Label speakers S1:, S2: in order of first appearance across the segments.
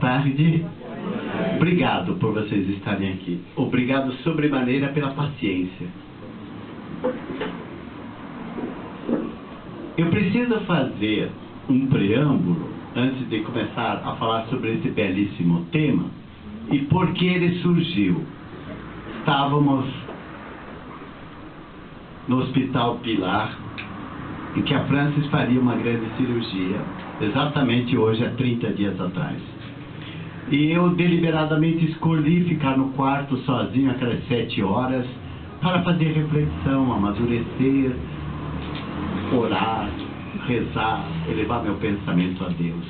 S1: tarde. Obrigado por vocês estarem aqui. Obrigado sobremaneira pela paciência. Eu preciso fazer um preâmbulo antes de começar a falar sobre esse belíssimo tema e por que ele surgiu. Estávamos no Hospital Pilar, em que a Francis faria uma grande cirurgia, exatamente hoje, há 30 dias atrás. E eu deliberadamente escolhi ficar no quarto sozinho aquelas 7 horas para fazer reflexão, amadurecer, orar, rezar, elevar meu pensamento a Deus.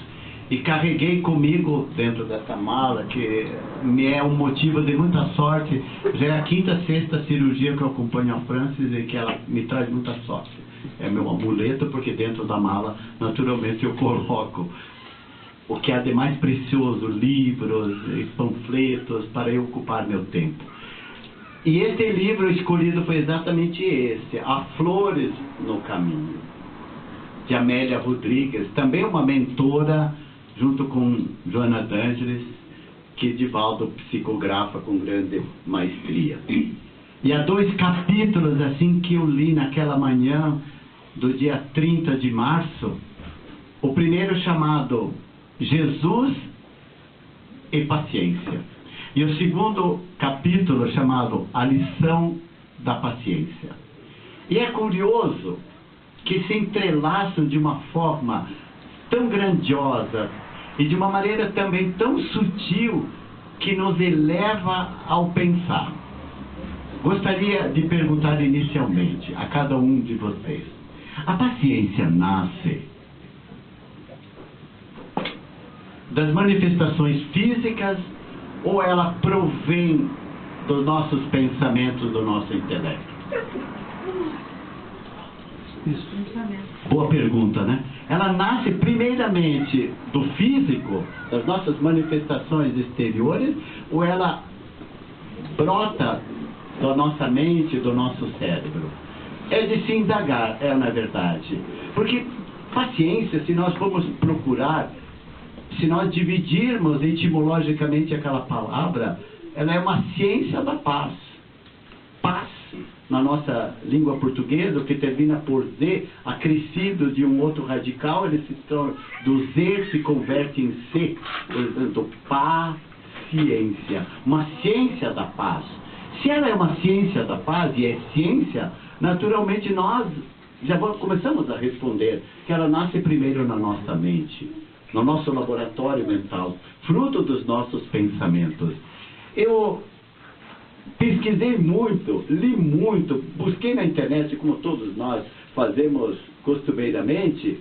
S1: E carreguei comigo dentro dessa mala, que me é um motivo de muita sorte. Já é a 5ª, 6ª cirurgia que eu acompanho a Francis e que ela me traz muita sorte. É meu amuleto, porque dentro da mala, naturalmente, eu coloco o que há de mais precioso, livros e panfletos, para eu ocupar meu tempo. E este livro escolhido foi exatamente esse, Há Flores no Caminho, de Amélia Rodrigues, também uma mentora, junto com Joana D'Angelis, que Divaldo psicografa com grande maestria. E há 2 capítulos assim que eu li naquela manhã do dia 30 de março, o primeiro chamado Jesus e Paciência, e o segundo capítulo chamado A Lição da Paciência. E é curioso que se entrelaçam de uma forma tão grandiosa e de uma maneira também tão sutil que nos eleva ao pensar. Gostaria de perguntar inicialmente a cada um de vocês: a paciência nasce das manifestações físicas ou ela provém dos nossos pensamentos, do nosso intelecto? Isso. Boa pergunta, né? Ela nasce primeiramente do físico, das nossas manifestações exteriores, ou ela brota da nossa mente, do nosso cérebro? É de se indagar, na verdade. Porque paciência, se nós formos procurar, se nós dividirmos etimologicamente aquela palavra, ela é uma ciência da paz. Paz, na nossa língua portuguesa, o que termina por Z, acrescido de um outro radical, ele se torna, do Z se converte em C, portanto, paciência, uma ciência da paz. Se ela é uma ciência da paz e é ciência, naturalmente nós já começamos a responder que ela nasce primeiro na nossa mente, no nosso laboratório mental, fruto dos nossos pensamentos. Eu pesquisei muito, li muito, busquei na internet, como todos nós fazemos costumeiramente,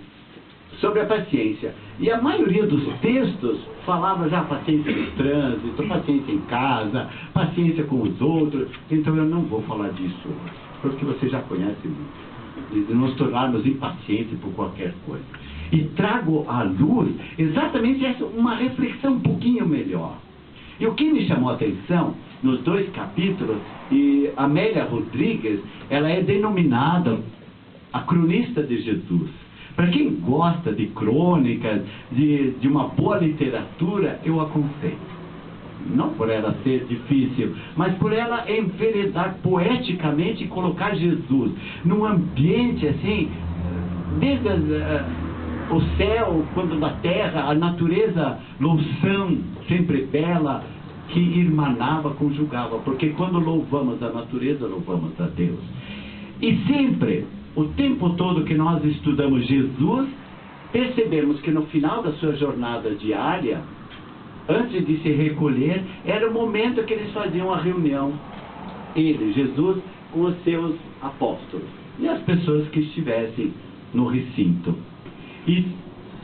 S1: sobre a paciência. E a maioria dos textos falava já paciência no trânsito, paciência em casa, paciência com os outros. Então eu não vou falar disso hoje, porque você já conhece muito, de nos tornarmos impacientes por qualquer coisa. E trago à luz exatamente essa, uma reflexão um pouquinho melhor. E o que me chamou a atenção nos 2 capítulos, e Amélia Rodrigues, ela é denominada a cronista de Jesus. Para quem gosta de crônicas, de uma boa literatura, eu aconselho. Não por ela ser difícil, mas por ela enveredar poeticamente e colocar Jesus num ambiente assim, desde o céu, quando da terra, a natureza, loução sempre bela, que irmanava, conjugava, porque quando louvamos a natureza, louvamos a Deus. E sempre, o tempo todo que nós estudamos Jesus, percebemos que no final da sua jornada diária, antes de se recolher, era o momento que eles faziam a reunião, ele, Jesus, com os seus apóstolos e as pessoas que estivessem no recinto. E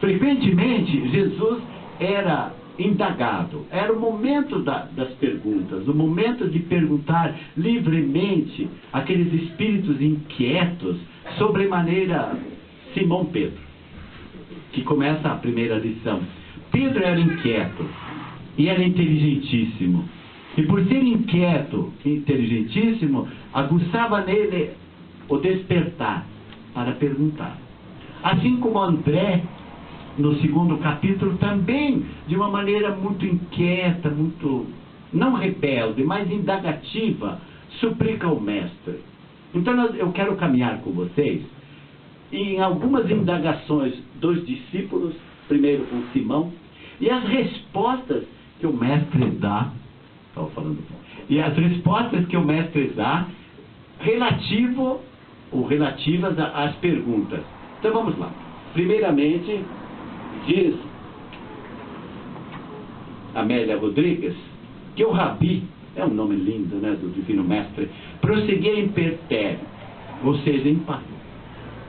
S1: frequentemente Jesus era indagado, era o momento das perguntas, o momento de perguntar livremente aqueles espíritos inquietos, sobremaneira Simão Pedro, que começa a primeira lição. Pedro era inquieto e era inteligentíssimo, e por ser inquieto e inteligentíssimo, aguçava nele o despertar para perguntar. Assim como André no segundo capítulo, também de uma maneira muito inquieta, muito, não rebelde, mas indagativa, suplica ao mestre. Então eu quero caminhar com vocês em algumas indagações dos discípulos, primeiro com Simão, e as respostas que o mestre dá, estava falando, e as respostas que o mestre dá relativas às perguntas. Então vamos lá. Primeiramente, diz Amélia Rodrigues que o Rabi, é um nome lindo, né, do Divino Mestre, prosseguia impertérrito, ou seja, em paz,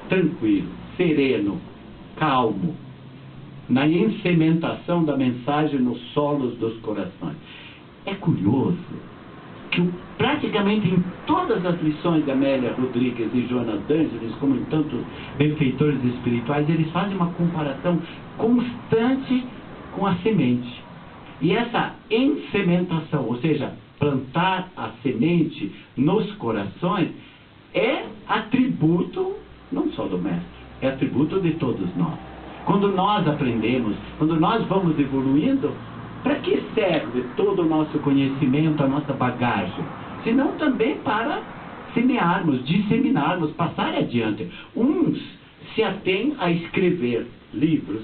S1: tranquilo, sereno, calmo, na incementação da mensagem nos solos dos corações. É curioso que praticamente em todas as lições de Amélia Rodrigues e Joana d'Ângeles, como em tantos benfeitores espirituais, eles fazem uma comparação constante com a semente. E essa ensementação, ou seja, plantar a semente nos corações, é atributo não só do mestre, é atributo de todos nós. Quando nós aprendemos, quando nós vamos evoluindo, para que serve todo o nosso conhecimento, a nossa bagagem? Senão também para semearmos, disseminarmos, passar adiante. Uns se atêm a escrever livros,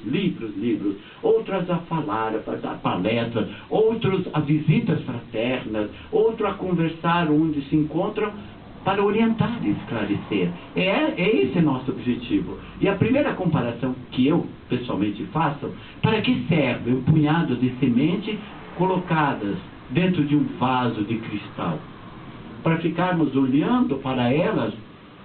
S1: outros a falar, a dar palestras, outros a visitas fraternas, outros a conversar onde se encontram, para orientar e esclarecer. É esse nosso objetivo. E a primeira comparação que eu pessoalmente faço, para que serve um punhado de semente colocadas dentro de um vaso de cristal? Para ficarmos olhando para elas,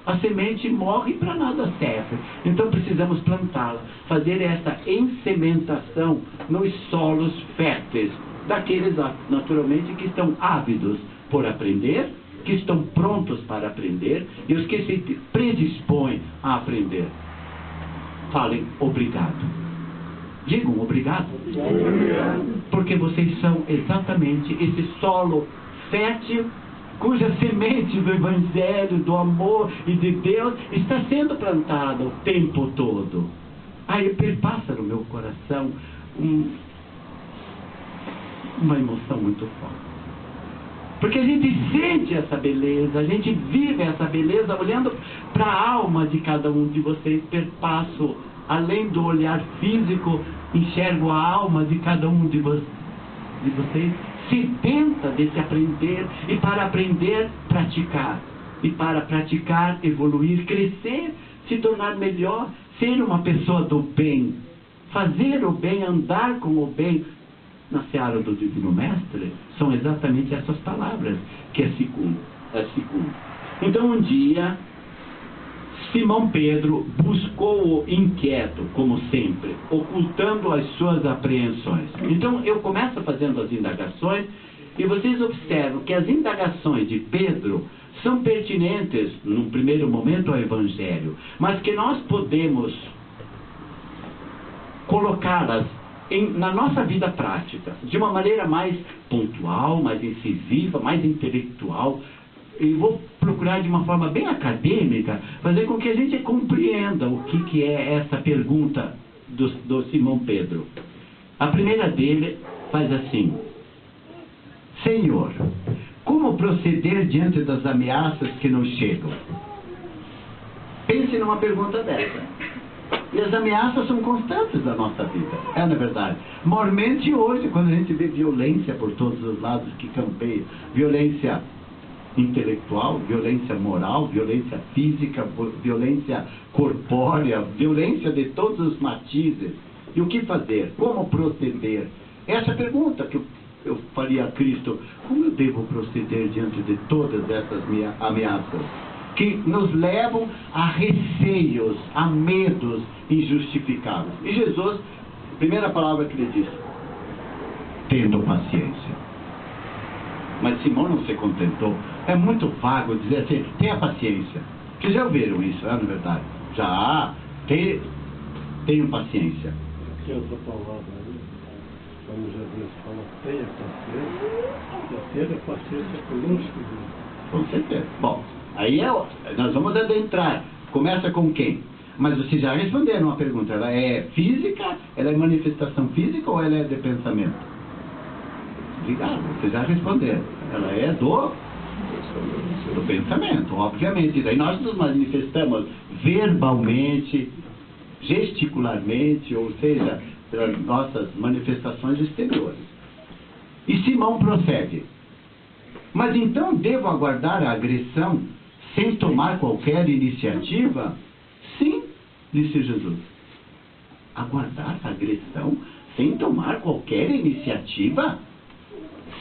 S1: a semente morre e para nada serve. Então precisamos plantá-la, fazer essa ensementação nos solos férteis, daqueles naturalmente que estão ávidos por aprender, que estão prontos para aprender, e os que se predispõem a aprender. Falem obrigado. Digam obrigado. Porque vocês são exatamente esse solo fértil, cuja semente do Evangelho, do amor e de Deus está sendo plantada o tempo todo. Aí perpassa no meu coração uma emoção muito forte. Porque a gente sente essa beleza, a gente vive essa beleza olhando para a alma de cada um de vocês. Perpasso, além do olhar físico, enxergo a alma de cada um de vocês, sedenta desse aprender, e para aprender, praticar. E para praticar, evoluir, crescer, se tornar melhor, ser uma pessoa do bem, fazer o bem, andar com o bem. Na seara do Divino Mestre, são exatamente essas palavras que é segundo. Então um dia, Simão Pedro buscou-o inquieto, como sempre, ocultando as suas apreensões. Então eu começo fazendo as indagações, e vocês observam que as indagações de Pedro são pertinentes, num primeiro momento, ao Evangelho, mas que nós podemos colocá-las na nossa vida prática, de uma maneira mais pontual, mais incisiva, mais intelectual. E vou procurar de uma forma bem acadêmica fazer com que a gente compreenda o que é essa pergunta do Simão Pedro. A primeira dele faz assim: Senhor, como proceder diante das ameaças que nos chegam? Pense numa pergunta dessa. E as ameaças são constantes na nossa vida, não é verdade? Mormente hoje, quando a gente vê violência por todos os lados que campeiam, violência intelectual, violência moral, violência física, violência corpórea, violência de todos os matizes. E o que fazer? Como proceder? Essa é a pergunta que eu faria a Cristo: como eu devo proceder diante de todas essas ameaças que nos levam a receios, a medos injustificáveis? E Jesus, a primeira palavra que ele disse: tendo paciência. Mas Simão não se contentou. É muito vago dizer assim: tenha paciência. Vocês já ouviram isso, não é verdade? Já. Tenham paciência.
S2: Aqui é outra palavra aí, como Jesus fala, tenha paciência conosco.
S1: Com certeza. Bom, aí nós vamos adentrar. Começa com quem? Mas vocês já responderam uma pergunta. Ela é física? Ela é manifestação física ou ela é de pensamento? Obrigado, vocês já responderam. Ela é do pensamento, obviamente. Daí nós nos manifestamos verbalmente, gesticularmente, ou seja, pelas nossas manifestações exteriores. E Simão prossegue. Mas então devo aguardar a agressão sem tomar qualquer iniciativa? Sim, disse Jesus. Aguardar a agressão sem tomar qualquer iniciativa?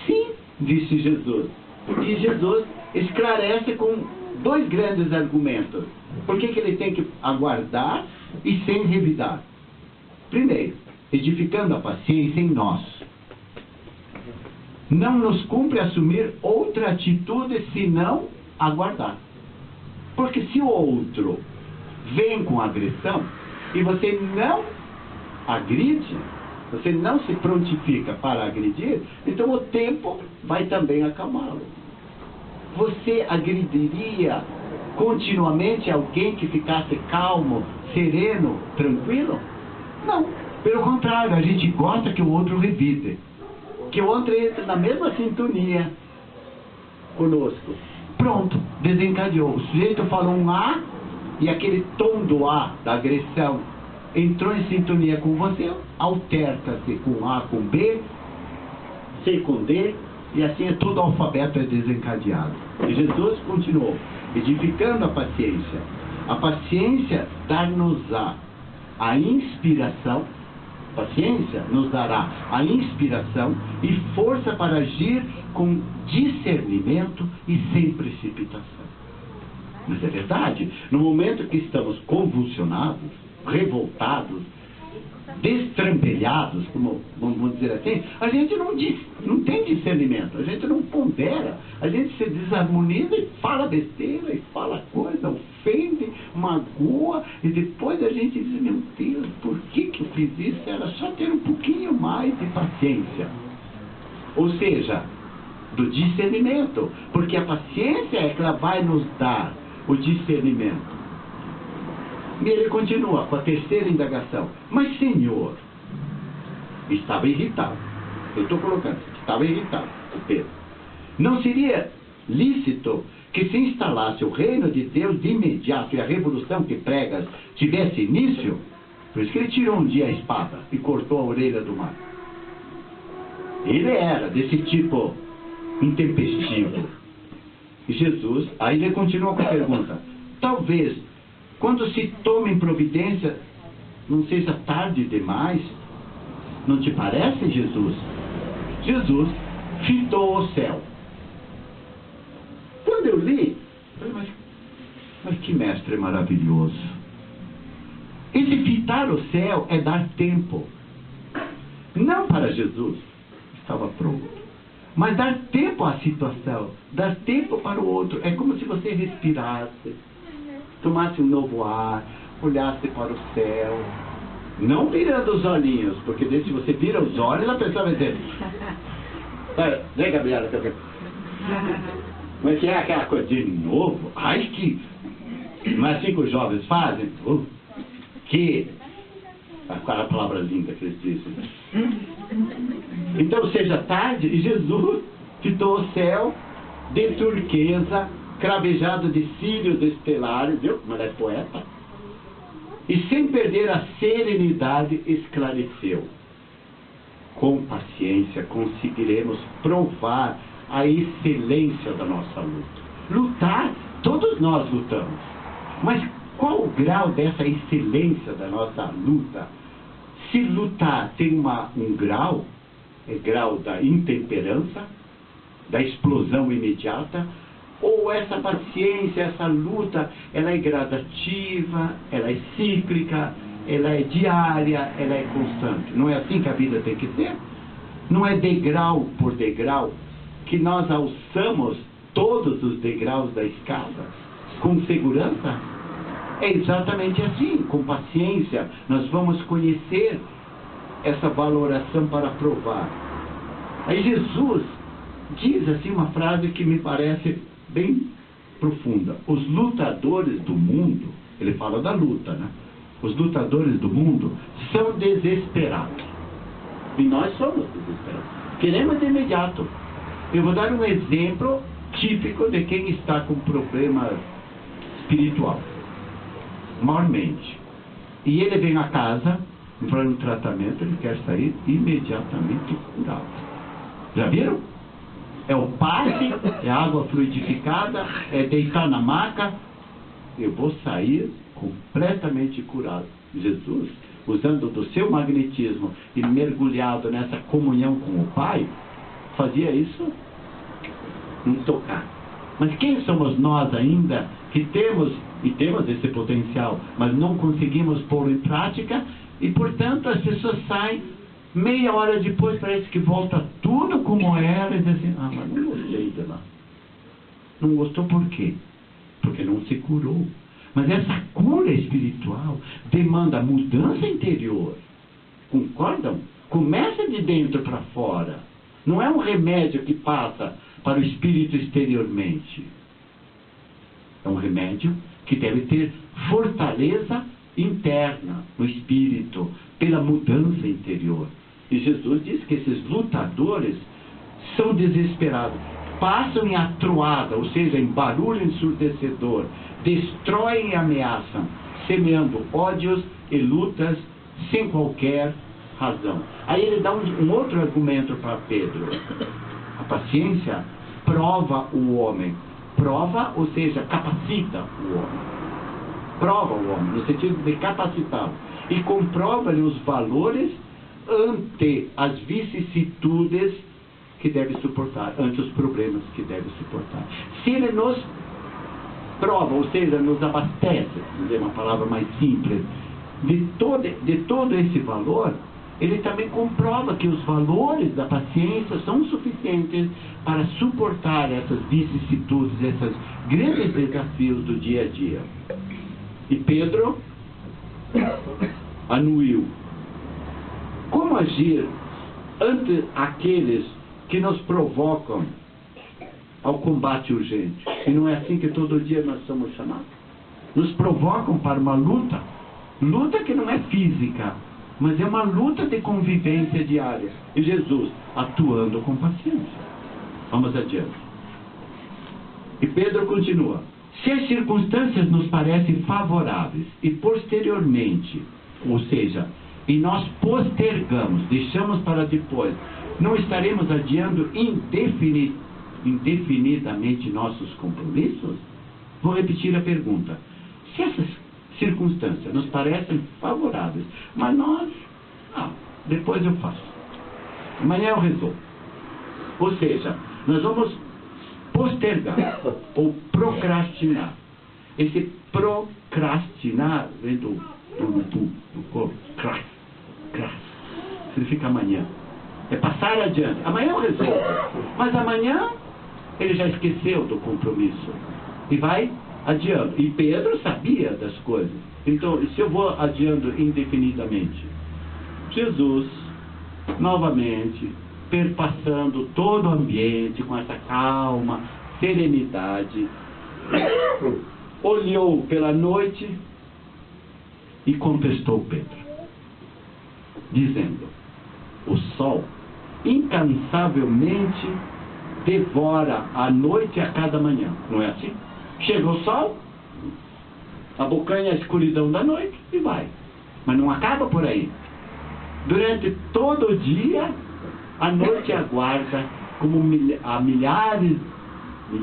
S1: Sim, disse Jesus. E Jesus esclarece com 2 grandes argumentos. Por que ele tem que aguardar e sem revidar? Primeiro, edificando a paciência em nós. Não nos cumpre assumir outra atitude senão aguardar. Porque se o outro vem com agressão e você não agride, você não se prontifica para agredir, então o tempo vai também acalmá-lo. Você agrediria continuamente alguém que ficasse calmo, sereno, tranquilo? Não. Pelo contrário, a gente gosta que o outro revide, que o outro entre na mesma sintonia conosco. Pronto, desencadeou. O sujeito falou um A e aquele tom do A, da agressão, entrou em sintonia com você, alterca-se com A com B, C com D, e assim todo o alfabeto é desencadeado. E Jesus continuou, edificando a paciência. A paciência dar-nos-á a inspiração, paciência nos dará a inspiração e força para agir com discernimento e sem precipitação. Mas é verdade, no momento que estamos convulsionados, revoltados, destrambelhados, como vamos dizer assim, a gente não tem discernimento, a gente não pondera, a gente se desarmoniza e fala besteira, e fala coisa, ofende, magoa, e depois a gente diz, meu Deus, por que eu fiz isso? Era só ter um pouquinho mais de paciência. Ou seja, do discernimento, porque a paciência é que ela vai nos dar o discernimento. E ele continua com a terceira indagação. Mas, Senhor, estava irritado. Eu estou colocando, estava irritado, o Pedro. Não seria lícito que se instalasse o reino de Deus de imediato e a revolução que pregas tivesse início? Por isso que ele tirou um dia a espada e cortou a orelha do mar. Ele era desse tipo intempestivo. E Jesus, aí ele continua com a pergunta. Talvez, quando se tome providência, não seja tarde demais? Não te parece, Jesus? Jesus fitou o céu. Quando eu li, eu falei, mas que mestre maravilhoso. Esse fitar o céu é dar tempo. Não para Jesus, estava pronto. Mas dar tempo à situação, dar tempo para o outro. É como se você respirasse, tomasse um novo ar, olhasse para o céu, não virando os olhinhos, porque se você vira os olhos, a pessoa vai dizer, vem, Gabriela, mas que é aquela coisa de novo, ai que, não é assim que os jovens fazem? Que, aquela palavra linda que eles dizem. Então seja tarde, e Jesus fitou o céu de turquesa, cravejado de cílios estelares, viu? Mas é poeta. E sem perder a serenidade, esclareceu. Com paciência conseguiremos provar a excelência da nossa luta. Lutar, todos nós lutamos. Mas qual o grau dessa excelência da nossa luta? Se lutar tem um grau, é grau da intemperança, da explosão imediata, ou essa paciência, essa luta, ela é gradativa, ela é cíclica, ela é diária, ela é constante. Não é assim que a vida tem que ser? Não é degrau por degrau que nós alçamos todos os degraus da escada com segurança? É exatamente assim, com paciência, nós vamos conhecer essa valoração para provar. Aí Jesus diz assim uma frase que me parece bem profunda. Os lutadores do mundo, ele fala da luta, né? os lutadores do mundo, são desesperados. E nós somos desesperados. Queremos de imediato. Eu vou dar um exemplo típico de quem está com problema espiritual. Maiormente. E ele vem a casa, para um tratamento, ele quer sair imediatamente curado. Já viram? É o passe, é água fluidificada, é deitar na maca. Eu vou sair completamente curado. Jesus, usando do seu magnetismo e mergulhado nessa comunhão com o Pai, fazia isso em tocar. Mas quem somos nós ainda que temos esse potencial, mas não conseguimos pô-lo em prática, e portanto as pessoas saem, meia hora depois parece que volta tudo como era, e dizem assim, mas não gostei de lá. Não gostou por quê? Porque não se curou. Mas essa cura espiritual demanda mudança interior. Concordam? Começa de dentro para fora. Não é um remédio que passa para o espírito exteriormente. É um remédio que deve ter fortaleza interna no espírito, pela mudança interior. E Jesus diz que esses lutadores são desesperados. Passam em atroada, ou seja, em barulho ensurdecedor, destroem e ameaçam, semeando ódios e lutas sem qualquer razão. Aí ele dá um outro argumento para Pedro. A paciência prova o homem. Prova, ou seja, capacita o homem. Prova o homem, no sentido de capacitá-lo. E comprova-lhe os valores ante as vicissitudes que deve suportar, ante os problemas que deve suportar. Se ele nos prova, ou seja, nos abastece, dizer uma palavra mais simples, de todo esse valor, ele também comprova que os valores da paciência são suficientes para suportar essas vicissitudes, esses grandes desafios do dia a dia. E Pedro anuiu. Como agir ante aqueles que nos provocam ao combate urgente? E não é assim que todo dia nós somos chamados? Nos provocam para uma luta. Luta que não é física, mas é uma luta de convivência diária. E Jesus atuando com paciência. Vamos adiante. E Pedro continua. Se as circunstâncias nos parecem favoráveis e posteriormente, ou seja, e nós postergamos, deixamos para depois, não estaremos adiando indefinidamente nossos compromissos? Vou repetir a pergunta. Se essas circunstâncias nos parecem favoráveis, mas nós, depois eu faço. Amanhã eu resolvo. Ou seja, nós vamos postergar ou procrastinar. Esse procrastinar vem do corpo. Significa amanhã. É passar adiante. Amanhã eu resolvo. Mas amanhã ele já esqueceu do compromisso. E vai adiando. E Pedro sabia das coisas. Então, se eu vou adiando indefinidamente, Jesus, novamente, perpassando todo o ambiente com essa calma, serenidade, olhou pela noite e contestou Pedro, dizendo: o sol incansavelmente devora a noite a cada manhã. Não é assim? Chega o sol, abocanha a escuridão da noite e vai. Mas não acaba por aí. Durante todo o dia, a noite aguarda, como há milhares e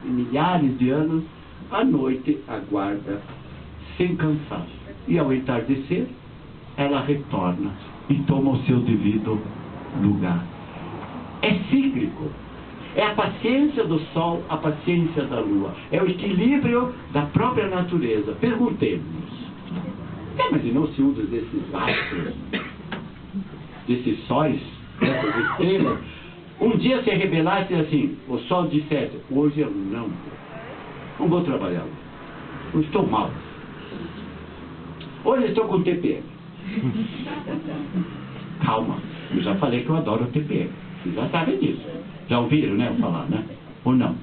S1: milhares de anos, a noite aguarda sem cansaço. E ao entardecer, ela retorna e toma o seu devido lugar. É cíclico. É a paciência do sol, a paciência da lua. É o equilíbrio da própria natureza. Perguntemos. Já imaginou se um desses astros, desses sóis, dessas estrelas, um dia se rebelasse e assim, o sol dissesse: hoje eu não vou trabalhar. Eu estou mal. Hoje eu estou com TPM. Calma, eu já falei que eu adoro o TPM. Vocês já sabem disso. Já ouviram, né, eu falar, né? Ou não?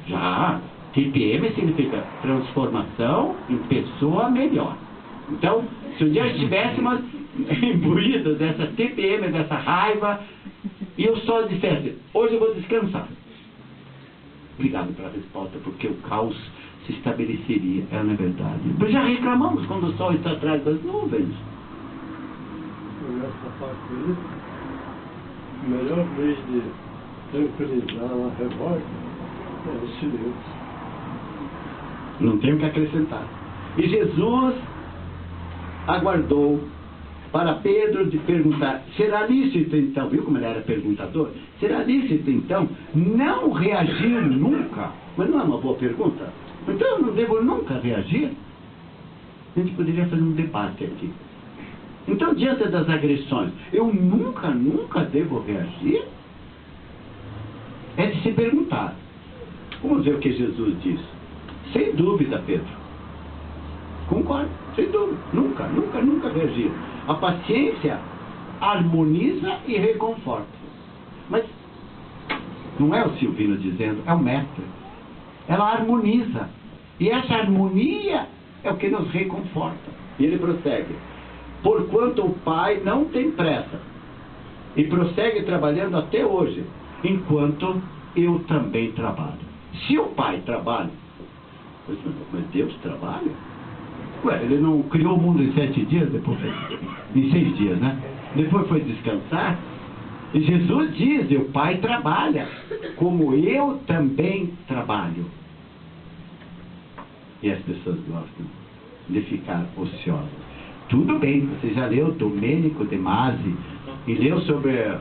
S1: Já. TPM significa transformação em pessoa melhor. Então, se um dia estivéssemos imbuídos dessa TPM, dessa raiva, e eu só dissesse, hoje eu vou descansar. Obrigado pela resposta, porque o caos se estabeleceria, não é verdade? Mas já reclamamos quando o sol está atrás das nuvens.
S2: Nessa parte aí, o melhor meio de tranquilizar uma revolta é o silêncio.
S1: Não tenho o que acrescentar. E Jesus aguardou para Pedro de perguntar, será lícito então, viu como ele era perguntador? Será lícito então não reagir nunca? Mas não é uma boa pergunta? Então eu não devo nunca reagir? A gente poderia fazer um debate aqui. Então, diante das agressões, eu nunca devo reagir? É de se perguntar. Vamos ver o que Jesus diz. Sem dúvida, Pedro. Concordo, sem dúvida. Nunca reagir. A paciência harmoniza e reconforta. Mas não é o Silvino dizendo, é o mestre. Ela harmoniza. E essa harmonia é o que nos reconforta. E ele prossegue. Porquanto o Pai não tem pressa e prossegue trabalhando até hoje, enquanto eu também trabalho. Se o Pai trabalha, mas Deus trabalha? Ué, ele não criou o mundo em 7 dias, depois em 6 dias, né? Depois foi descansar. E Jesus diz, o Pai trabalha, como eu também trabalho. E as pessoas gostam de ficar ociosas. Tudo bem, você já leu Domênico de Masi e leu sobre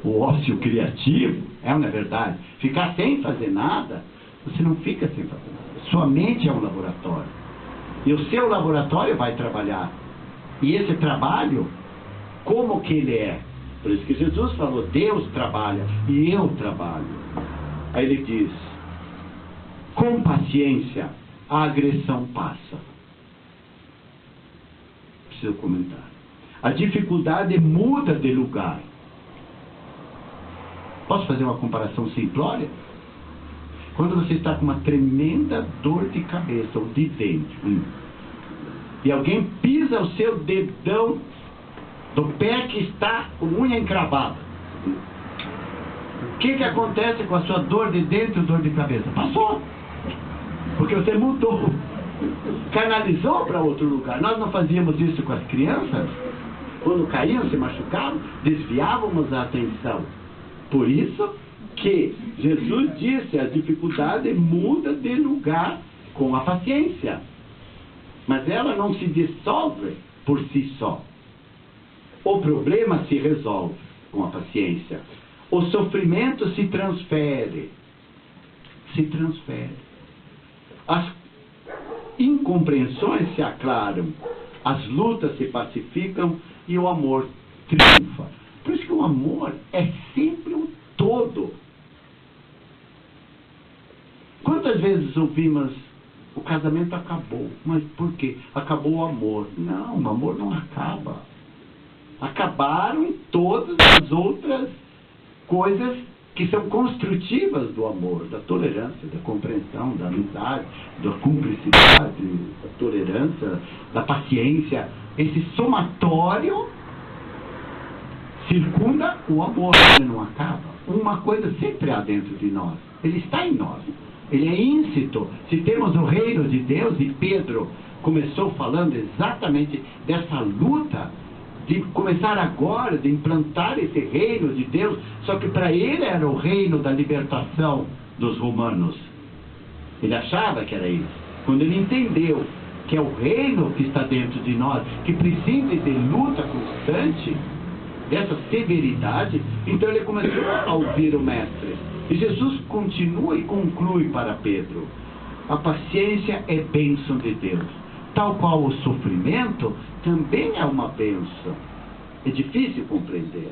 S1: o ócio criativo, não é verdade? Ficar sem fazer nada, você não fica sem fazer nada. Sua mente é um laboratório. E o seu laboratório vai trabalhar. E esse trabalho, como que ele é? Por isso que Jesus falou, Deus trabalha e eu trabalho. Aí ele diz, com paciência, a agressão passa. Preciso comentar. A dificuldade muda de lugar. Posso fazer uma comparação simplória? Quando você está com uma tremenda dor de cabeça ou de dente, e alguém pisa o seu dedão do pé que está com unha encravada, o que acontece com a sua dor de dente ou dor de cabeça? Passou. Porque você mudou. Canalizou para outro lugar. Nós não fazíamos isso com as crianças? Quando caíam, se machucavam, desviávamos a atenção. Por isso que Jesus disse, a dificuldade muda de lugar com a paciência. Mas ela não se dissolve por si só. O problema se resolve com a paciência. O sofrimento se transfere. Se transfere. As incompreensões se aclaram, as lutas se pacificam e o amor triunfa. Por isso que o amor é sempre um todo. Quantas vezes ouvimos, o casamento acabou, mas por quê? Acabou o amor. Não, o amor não acaba. Acabaram todas as outras coisas que são construtivas do amor, da tolerância, da compreensão, da amizade, da cumplicidade, da tolerância, da paciência. Esse somatório circunda o amor, ele não acaba. Uma coisa sempre há dentro de nós, ele está em nós, ele é íncito. Se temos o reino de Deus, e Pedro começou falando exatamente dessa luta, de começar agora, de implantar esse reino de Deus, só que para ele era o reino da libertação dos romanos. Ele achava que era isso. Quando ele entendeu que é o reino que está dentro de nós, que precisa de luta constante, dessa severidade, então ele começou a ouvir o mestre. E Jesus continua e conclui para Pedro, a paciência é bênção de Deus. Tal qual o sofrimento também é uma bênção. É difícil compreender,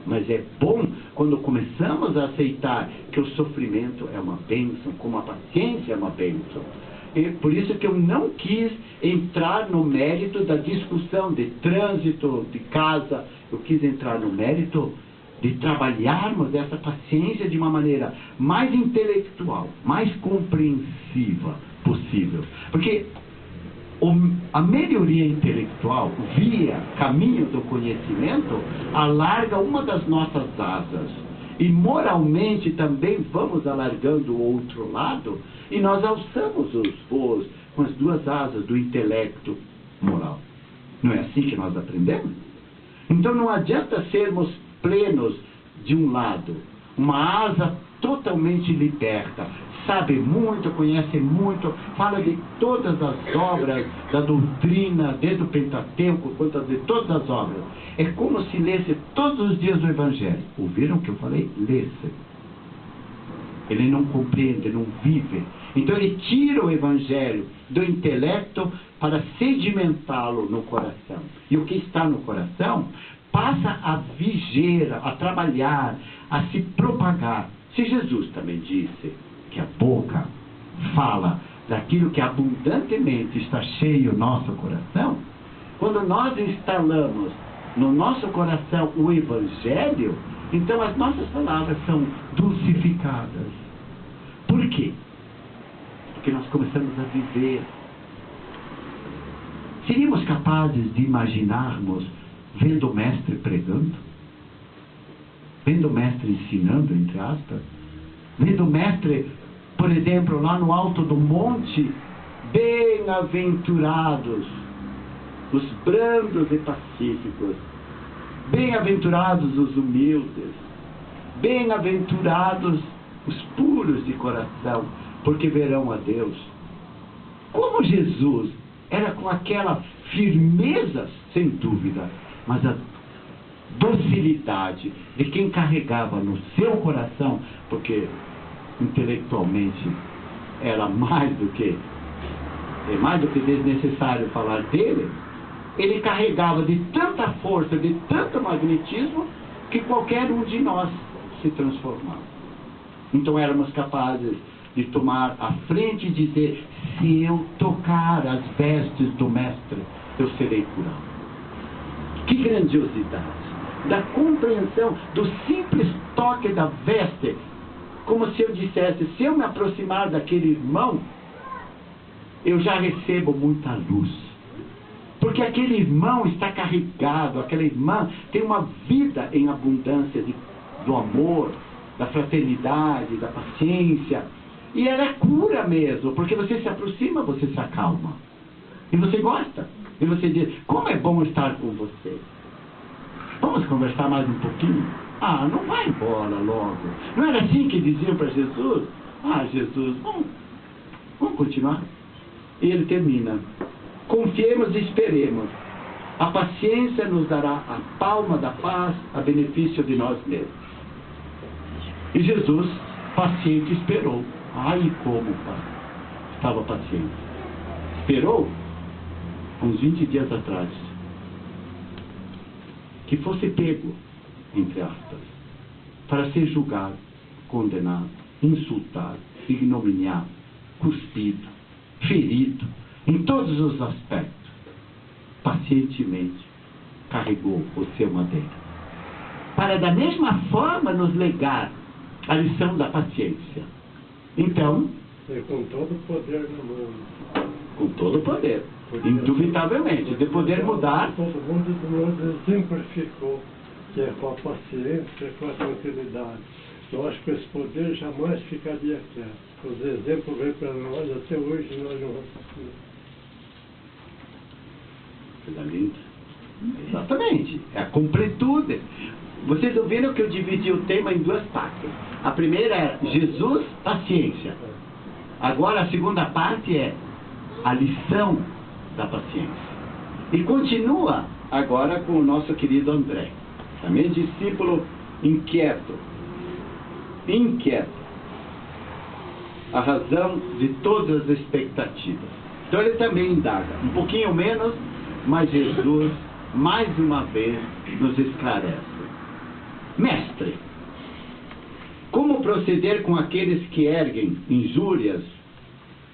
S1: mas é bom quando começamos a aceitar que o sofrimento é uma bênção, como a paciência é uma bênção. E por isso que eu não quis entrar no mérito da discussão de trânsito, de casa. Eu quis entrar no mérito de trabalharmos essa paciência de uma maneira mais intelectual, mais compreensiva possível. Porque A melhoria intelectual, via caminho do conhecimento, alarga uma das nossas asas. E moralmente também vamos alargando o outro lado, e nós alçamos os voos com as duas asas do intelecto moral. Não é assim que nós aprendemos? Então não adianta sermos plenos de um lado, uma asa totalmente liberta, sabe muito, conhece muito, fala de todas as obras da doutrina, desde o Pentateuco, quanto de todas as obras. É como se lesse todos os dias o Evangelho. Ouviram o que eu falei? Lesse. Ele não compreende, não vive. Então ele tira o Evangelho do intelecto para sedimentá-lo no coração. E o que está no coração passa a viger, a trabalhar, a se propagar. Se Jesus também disse que a boca fala daquilo que abundantemente está cheio o nosso coração, quando nós instalamos no nosso coração o Evangelho, então as nossas palavras são dulcificadas. Por quê? Porque nós começamos a viver. Seríamos capazes de imaginarmos vendo o mestre pregando? Vendo o mestre ensinando, entre aspas? Vendo o mestre, por exemplo, lá no alto do monte, bem-aventurados os brandos e pacíficos, bem-aventurados os humildes, bem-aventurados os puros de coração, porque verão a Deus. Como Jesus era com aquela firmeza, sem dúvida, mas a docilidade de quem carregava no seu coração, porque intelectualmente era mais do que desnecessário falar dele, ele carregava de tanta força, de tanto magnetismo, que qualquer um de nós se transformava. Então éramos capazes de tomar a frente e dizer: se eu tocar as vestes do mestre, eu serei curado. Que grandiosidade! Da compreensão do simples toque da veste, como se eu dissesse: se eu me aproximar daquele irmão, eu já recebo muita luz. Porque aquele irmão está carregado, aquela irmã tem uma vida em abundância do amor, da fraternidade, da paciência. E ela é cura mesmo, porque você se aproxima, você se acalma. E você gosta. E você diz: como é bom estar com você. Vamos conversar mais um pouquinho? Ah, não vai embora logo. Não era assim que diziam para Jesus? Ah, Jesus, vamos continuar. E ele termina: confiemos e esperemos. A paciência nos dará a palma da paz a benefício de nós mesmos. E Jesus, paciente, esperou. Ai, como, pai, estava paciente. Esperou uns 20 dias atrás que fosse pego, entre aspas, para ser julgado, condenado, insultado, ignominiado, cuspido, ferido, em todos os aspectos. Pacientemente carregou o seu madeiro, para da mesma forma nos legar a lição da paciência. Então,
S2: e com todo o poder na mão.
S1: Com todo o poder, indubitavelmente, de poder mudar.
S2: Todo mundo nos exemplificou que é com a paciência, com a tranquilidade. Eu acho que esse poder jamais ficaria quieto. Os exemplos vêm para nós, até hoje nós não conseguimos.
S1: Exatamente, é a completude. Vocês ouviram que eu dividi o tema em duas partes. A primeira é Jesus, paciência. Agora a segunda parte é a lição da paciência. E continua agora com o nosso querido André, também discípulo inquieto. A razão de todas as expectativas. Então ele também indaga, um pouquinho menos, mas Jesus mais uma vez nos esclarece. Mestre, como proceder com aqueles que erguem injúrias,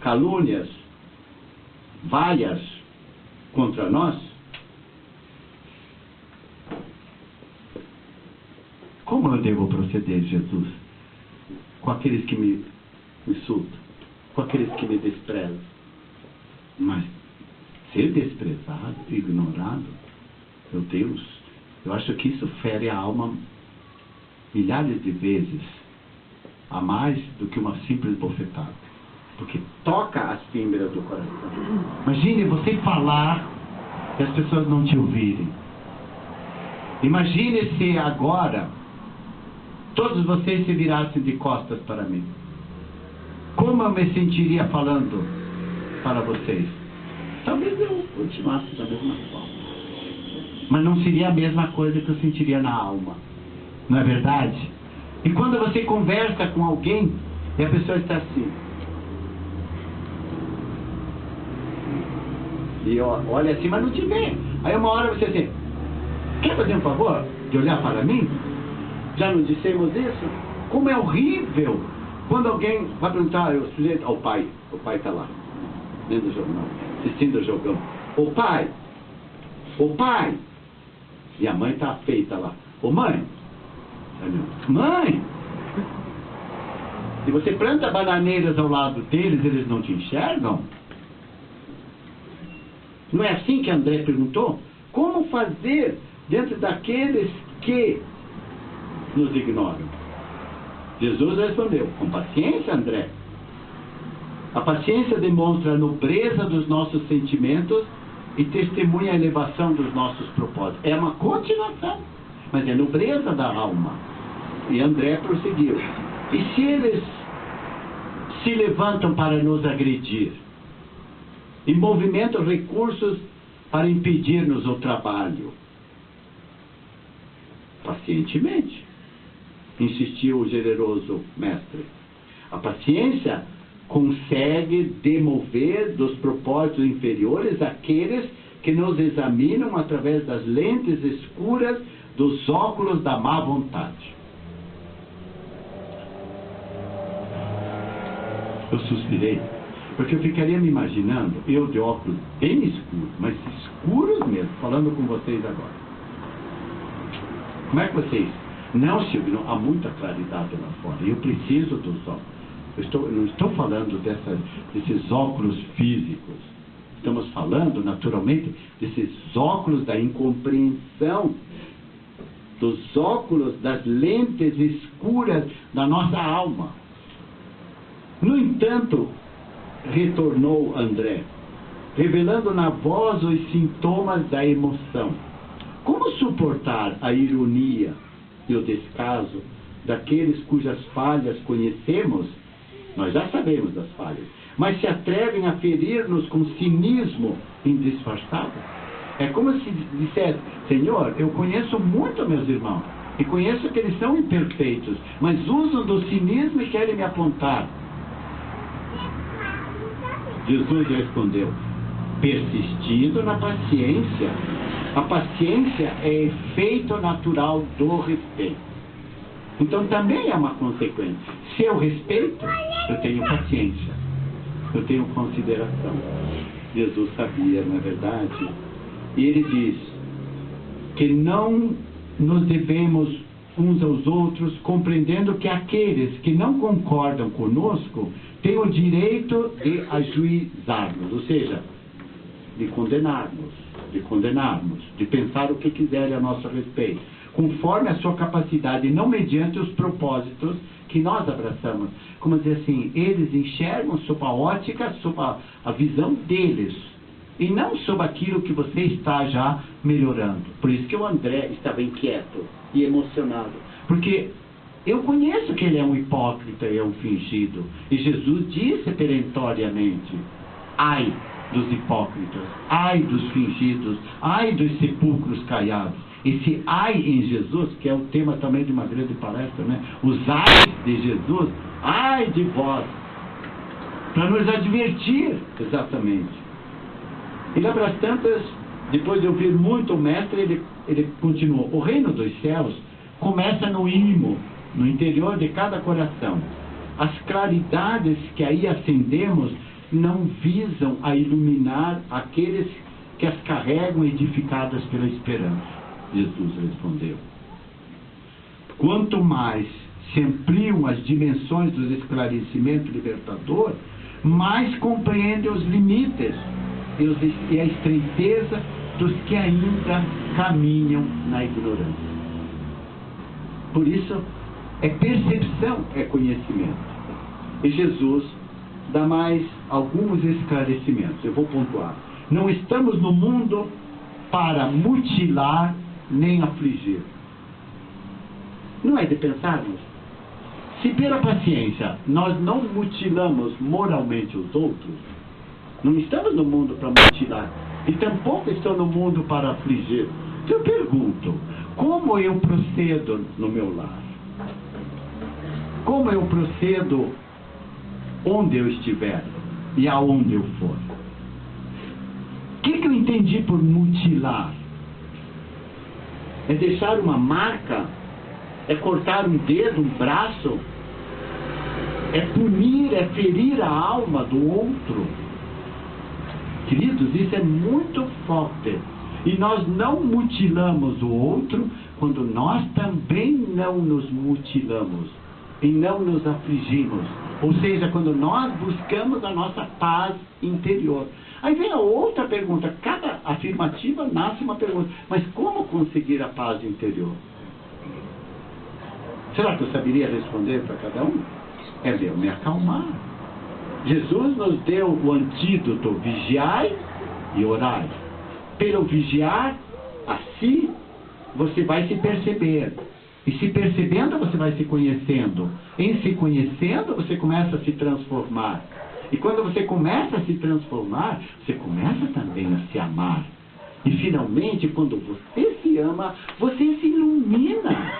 S1: calúnias, vaias contra nós? Como eu devo proceder, Jesus, com aqueles que me insultam, com aqueles que me desprezam? Mas ser desprezado, ignorado, meu Deus, eu acho que isso fere a alma milhares de vezes, a mais do que uma simples bofetada, porque toca as fibras do coração. Imagine você falar e as pessoas não te ouvirem. Imagine se agora todos vocês se virassem de costas para mim. Como eu me sentiria falando para vocês? Talvez eu continuasse da mesma forma, mas não seria a mesma coisa que eu sentiria na alma, não é verdade? E quando você conversa com alguém e a pessoa está assim, e olha assim, mas não te vê. Aí uma hora você assim, quer fazer um favor de olhar para mim? Já não dissemos isso? Como é horrível quando alguém vai perguntar ao sujeito, o pai está lá, dentro do jornal, assistindo o jogão. Ô pai, e a mãe está feita lá. Ô mãe, se você planta bananeiras ao lado deles, eles não te enxergam? Não é assim que André perguntou? Como fazer dentro daqueles que nos ignoram? Jesus respondeu, com paciência, André. A paciência demonstra a nobreza dos nossos sentimentos e testemunha a elevação dos nossos propósitos. É uma continuação, mas é nobreza da alma. E André prosseguiu. E se eles se levantam para nos agredir e movimentam recursos para impedir-nos o trabalho? Pacientemente, insistiu o generoso mestre. A paciência consegue demover dos propósitos inferiores aqueles que nos examinam através das lentes escuras dos óculos da má vontade. Eu suspirei, porque eu ficaria me imaginando, eu de óculos bem escuros, mas escuros mesmo, falando com vocês agora. Como é que vocês... Não, Silvio, não, há muita claridade lá fora. Eu preciso dos óculos. Eu não estou falando desses óculos físicos. Estamos falando, naturalmente, desses óculos da incompreensão, dos óculos das lentes escuras da nossa alma. No entanto, retornou André, revelando na voz os sintomas da emoção. Como suportar a ironia e o descaso daqueles cujas falhas conhecemos? Nós já sabemos das falhas, mas se atrevem a ferir-nos com cinismo indisfarçado. É como se dissesse, Senhor, eu conheço muito meus irmãos, e conheço que eles são imperfeitos, mas usam do cinismo e querem me apontar. Jesus respondeu, persistindo na paciência. A paciência é efeito natural do respeito. Então também é uma consequência. Se eu respeito, eu tenho paciência, eu tenho consideração. Jesus sabia, não é verdade? E ele diz que não nos devemos uns aos outros, compreendendo que aqueles que não concordam conosco têm o direito de ajuizar-nos, ou seja, de condenarmos, de pensar o que quiserem a nosso respeito, conforme a sua capacidade, e não mediante os propósitos que nós abraçamos. Como dizer assim, eles enxergam sob a ótica, sob a visão deles, e não sob aquilo que você está já melhorando. Por isso que o André estava inquieto e emocionado, porque eu conheço que ele é um hipócrita e é um fingido, e Jesus disse perentoriamente, ai dos hipócritas, ai dos fingidos, ai dos sepulcros caiados. Esse ai em Jesus, que é o tema também de uma grande palestra, né? Os ai de Jesus, ai de vós, para nos advertir, exatamente. E lá para tantas, depois de ouvir muito o mestre, ele continuou, o reino dos céus começa no íntimo, no interior de cada coração. As claridades que aí acendemos não visam a iluminar aqueles que as carregam edificadas pela esperança. Jesus respondeu. Quanto mais se ampliam as dimensões do esclarecimento libertador, mais compreendem os limites e a estreiteza dos que ainda caminham na ignorância. Por isso, é percepção, é conhecimento. E Jesus dá mais alguns esclarecimentos. Eu vou pontuar. Não estamos no mundo para mutilar nem afligir. Não é de pensarmos? Se pela paciência nós não mutilamos moralmente os outros, não estamos no mundo para mutilar, e tampouco estou no mundo para afligir. Eu pergunto, como eu procedo no meu lar? Como eu procedo onde eu estiver e aonde eu for? O que eu entendi por mutilar? É deixar uma marca? É cortar um dedo, um braço? É punir, é ferir a alma do outro? Queridos, isso é muito forte. E nós não mutilamos o outro quando nós também não nos mutilamos e não nos afligimos. Ou seja, quando nós buscamos a nossa paz interior. Aí vem a outra pergunta. Cada afirmativa nasce uma pergunta. Mas como conseguir a paz interior? Será que eu saberia responder para cada um? É eu me acalmar. Jesus nos deu o antídoto: vigiai e orai. Pelo vigiar, assim você vai se perceber. E se percebendo, você vai se conhecendo. Em se conhecendo, você começa a se transformar. E quando você começa a se transformar, você começa também a se amar. E finalmente, quando você se ama, você se ilumina.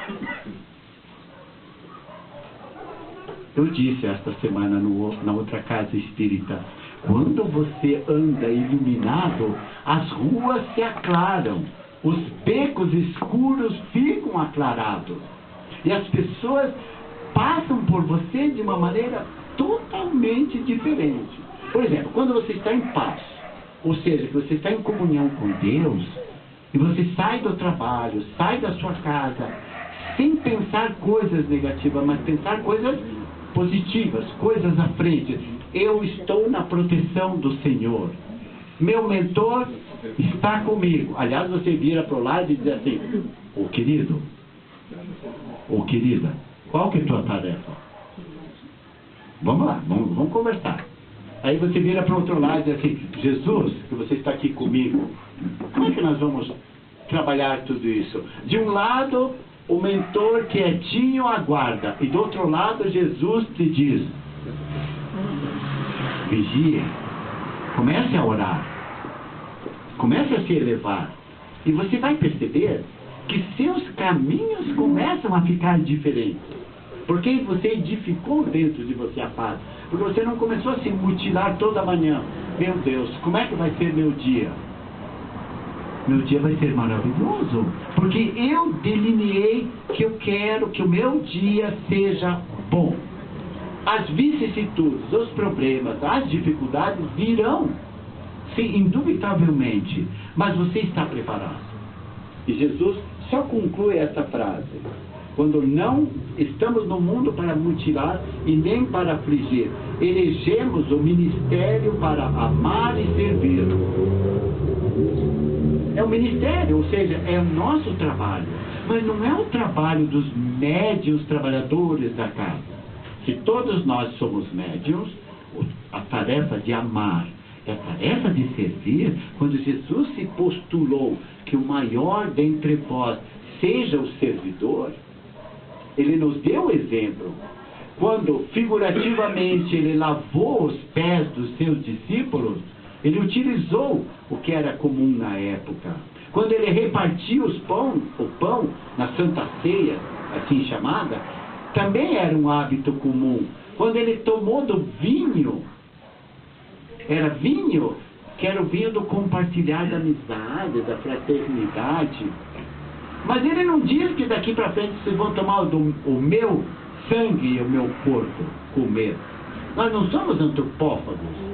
S1: Eu disse esta semana na outra casa espírita: quando você anda iluminado, as ruas se aclaram, os becos escuros ficam aclarados, e as pessoas passam por você de uma maneira totalmente diferente. Por exemplo, quando você está em paz, ou seja, que você está em comunhão com Deus, e você sai do trabalho, sai da sua casa, sem pensar coisas negativas, mas pensar coisas positivas, coisas à frente. Eu estou na proteção do Senhor. Meu mentor está comigo. Aliás, você vira para o lado e diz assim: ô querido, ô querida, qual que é a tua tarefa? Vamos lá, vamos conversar. Aí você vira para o outro lado e diz assim: Jesus, que você está aqui comigo, como é que nós vamos trabalhar tudo isso? De um lado, o mentor quietinho aguarda, e do outro lado Jesus te diz: vigie, comece a orar, comece a se elevar, e você vai perceber que seus caminhos começam a ficar diferentes, porque você edificou dentro de você a paz, porque você não começou a se mutilar toda manhã. Meu Deus, como é que vai ser meu dia? Meu dia vai ser maravilhoso, porque eu delineei que eu quero que o meu dia seja bom. As vicissitudes, os problemas, as dificuldades virão, sim, indubitavelmente, mas você está preparado. E Jesus só conclui essa frase: quando não estamos no mundo para mutilar e nem para afligir, elegemos o ministério para amar e servir. É o ministério, ou seja, é o nosso trabalho, mas não é o trabalho dos médiuns trabalhadores da casa. Se todos nós somos médiuns, a tarefa de amar e a tarefa de servir, quando Jesus se postulou que o maior dentre vós seja o servidor, ele nos deu o exemplo. Quando figurativamente ele lavou os pés dos seus discípulos, ele utilizou o que era comum na época. Quando ele repartia o pão na Santa Ceia, assim chamada, também era um hábito comum. Quando ele tomou do vinho, era vinho que era o vinho do compartilhar da amizade, da fraternidade. Mas ele não diz que daqui para frente vocês vão tomar o meu sangue e o meu corpo, comer. Nós não somos antropófagos.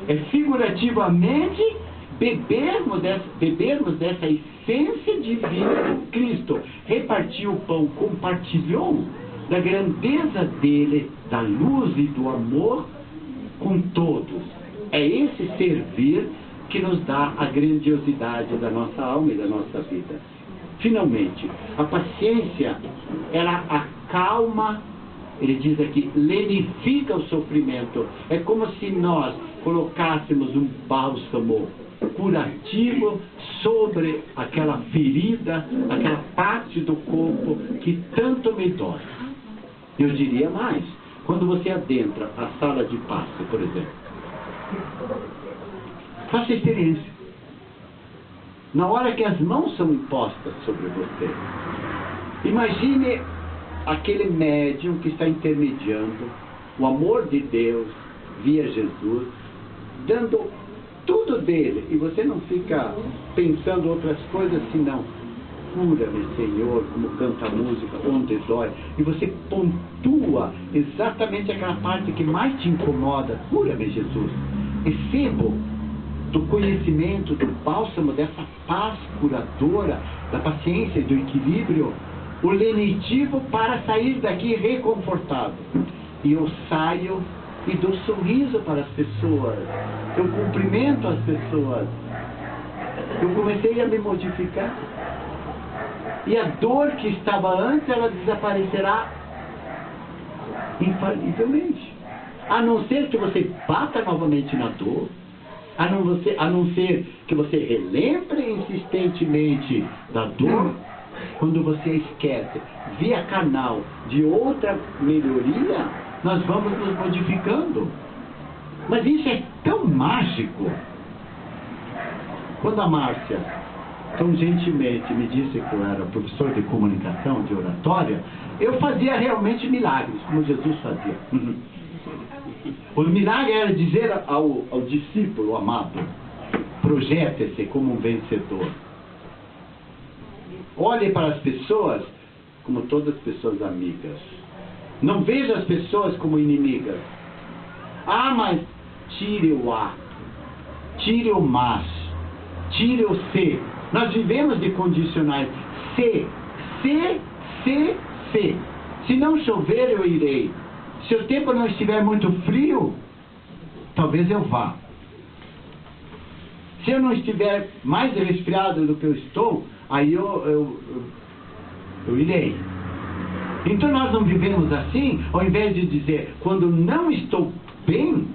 S1: É figurativamente bebermos dessa essência divina de Cristo. Repartiu o pão, compartilhou da grandeza dele, da luz e do amor com todos. É esse servir que nos dá a grandiosidade da nossa alma e da nossa vida. Finalmente, a paciência, ela acalma, ele diz aqui, lenifica o sofrimento. É como se nós colocássemos um bálsamo curativo sobre aquela ferida, aquela parte do corpo que tanto me dói. Eu diria mais, quando você adentra a sala de passe, por exemplo, faça experiência. Na hora que as mãos são impostas sobre você, imagine aquele médium que está intermediando o amor de Deus via Jesus, dando tudo dele, e você não fica pensando outras coisas senão cura-me, Senhor, como canta a música, onde dói, e você pontua exatamente aquela parte que mais te incomoda. Cura-me, Jesus. Recebo do conhecimento, do bálsamo, dessa paz curadora, da paciência e do equilíbrio, o lenitivo para sair daqui reconfortado. E eu saio e dou sorriso para as pessoas, eu cumprimento as pessoas, eu comecei a me modificar, e a dor que estava antes, ela desaparecerá infalivelmente, a não ser que você bata novamente na dor, a não ser que você relembre insistentemente da dor. Quando você esquece via canal de outra melhoria, nós vamos nos modificando. Mas isso é tão mágico. Quando a Márcia tão gentilmente me disse que eu era professor de comunicação, de oratória, eu fazia realmente milagres, como Jesus fazia. O milagre era dizer ao discípulo amado: projete-se como um vencedor. Olhe para as pessoas como todas as pessoas amigas. Não veja as pessoas como inimigas. Ah, mas tire o A, tire o mas, tire o se. Nós vivemos de condicionais. Se. Se não chover, eu irei. Se o tempo não estiver muito frio, talvez eu vá. Se eu não estiver mais resfriado do que eu estou, aí eu irei. Então nós não vivemos assim, ao invés de dizer, quando não estou bem,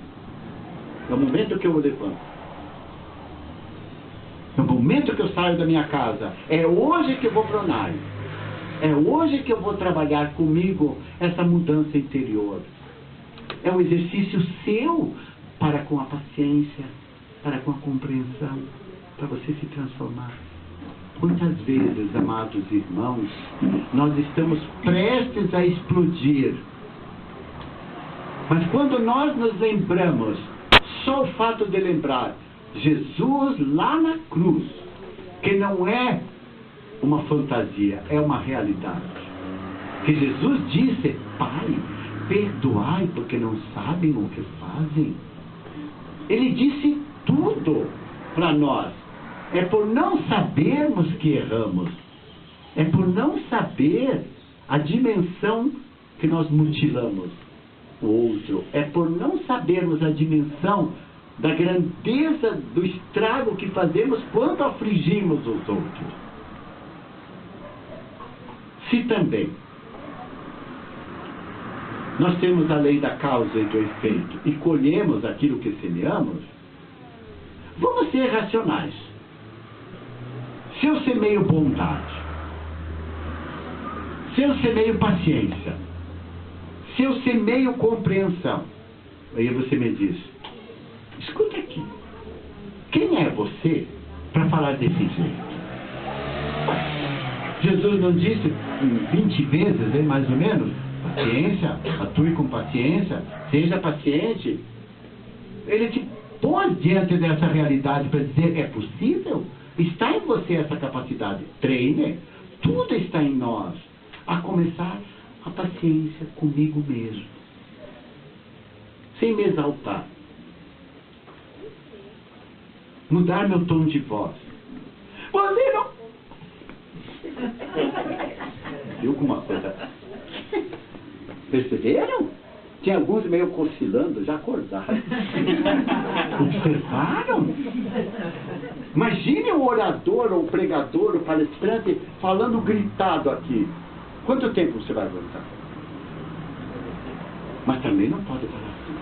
S1: é o momento que eu levanto. É o momento que eu saio da minha casa. É hoje que eu vou para o NAI. É hoje que eu vou trabalhar comigo essa mudança interior. É um exercício seu para com a paciência, para com a compreensão, para você se transformar. Quantas vezes, amados irmãos, nós estamos prestes a explodir. Mas quando nós nos lembramos, só o fato de lembrar Jesus lá na cruz, que não é uma fantasia, é uma realidade. Que Jesus disse: Pai, perdoai porque não sabem o que fazem. Ele disse tudo para nós. É por não sabermos que erramos. É por não saber a dimensão que nós mutilamos o outro. É por não sabermos a dimensão da grandeza do estrago que fazemos quando afligimos os outros. Se também nós temos a lei da causa e do efeito e colhemos aquilo que semeamos, vamos ser racionais. Se eu semeio bondade, se eu semeio paciência, se eu semeio compreensão, aí você me diz: escuta aqui, quem é você para falar desse jeito? Jesus não disse 20 vezes, hein, mais ou menos, paciência, atue com paciência, seja paciente. Ele te pôs diante dessa realidade para dizer: é possível? Está em você essa capacidade. Treine. Tudo está em nós. A começar a paciência comigo mesmo. Sem me exaltar. Mudar meu tom de voz. Você não... Viu como uma coisa... Perceberam? Tinha alguns meio cochilando, já acordaram. Observaram? Imagine um orador, ou um pregador, ou palestrante falando gritado aqui. Quanto tempo você vai aguentar? Mas também não pode falar assim.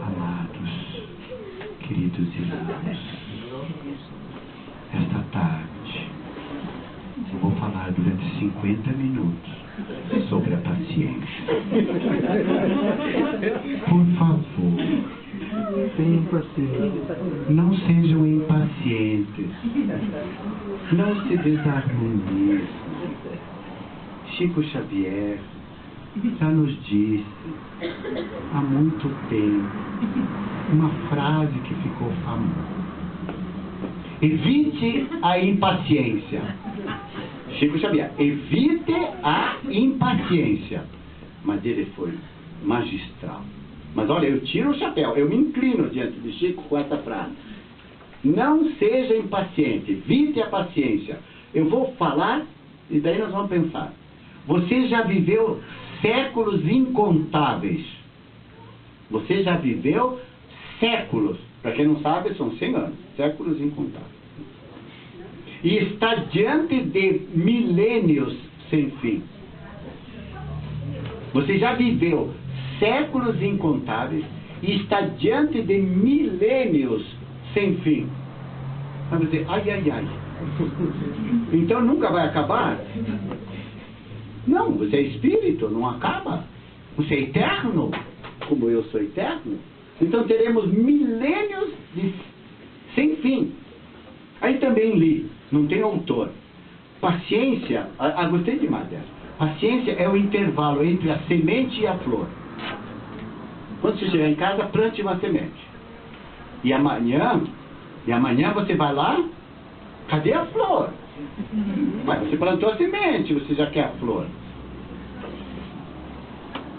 S1: Amados, queridos irmãos, esta tarde eu vou falar durante 50 minutos sobre a paciência. Por favor,
S2: Tenham paciência.
S1: não sejam impacientes. Não se desarmonem. Chico Xavier já nos disse há muito tempo uma frase que ficou famosa: evite a impaciência. Chico Xavier, evite a impaciência. Mas ele foi magistral. Mas olha, eu tiro o chapéu, eu me inclino diante de Chico com essa frase. Não seja impaciente, evite a paciência. Eu vou falar e daí nós vamos pensar. Você já viveu séculos incontáveis. Você já viveu séculos. Para quem não sabe, são 100 anos. Séculos incontáveis. E está diante de milênios sem fim. Você já viveu séculos incontáveis e está diante de milênios sem fim. Vai dizer, ai, ai, ai. Então nunca vai acabar? Não, você é espírito, não acaba. Você é eterno, como eu sou eterno. Então teremos milênios sem fim. Aí também li, não tem autor. Paciência, gostei demais dessa. Paciência é o intervalo entre a semente e a flor. Quando você chegar em casa, plante uma semente. E amanhã você vai lá, cadê a flor? Mas você plantou a semente, você já quer a flor.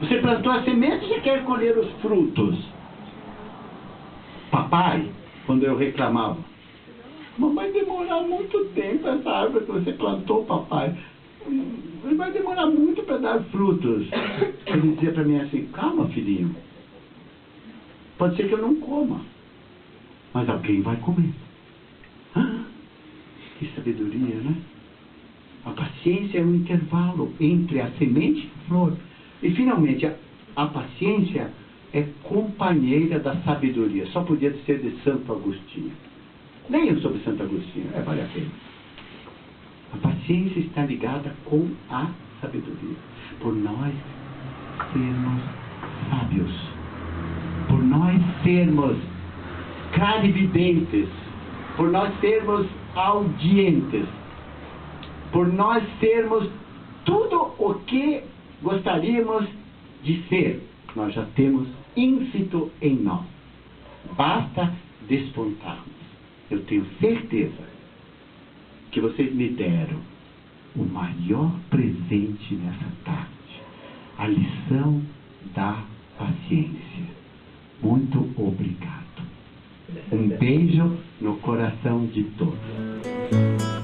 S1: Você plantou a semente e já quer colher os frutos. Papai, quando eu reclamava, vai demorar muito tempo essa árvore que você plantou, papai. Vai demorar muito para dar frutos. Ele dizia para mim assim, calma, filhinho. Pode ser que eu não coma, mas alguém vai comer. Que sabedoria, né? A paciência é um intervalo entre a semente e a flor. E finalmente, a paciência é companheira da sabedoria. Só podia ser de Santo Agostinho. Leiam sobre Santo Agostinho, vale a pena. A paciência está ligada com a sabedoria. Por nós sermos sábios, por nós sermos clarividentes, por nós sermos audientes, por nós sermos tudo o que gostaríamos de ser, nós já temos íncito em nós. Basta despontarmos. Eu tenho certeza que vocês me deram o maior presente nessa tarde, a lição da paciência. Muito obrigado. Um beijo no coração de todos.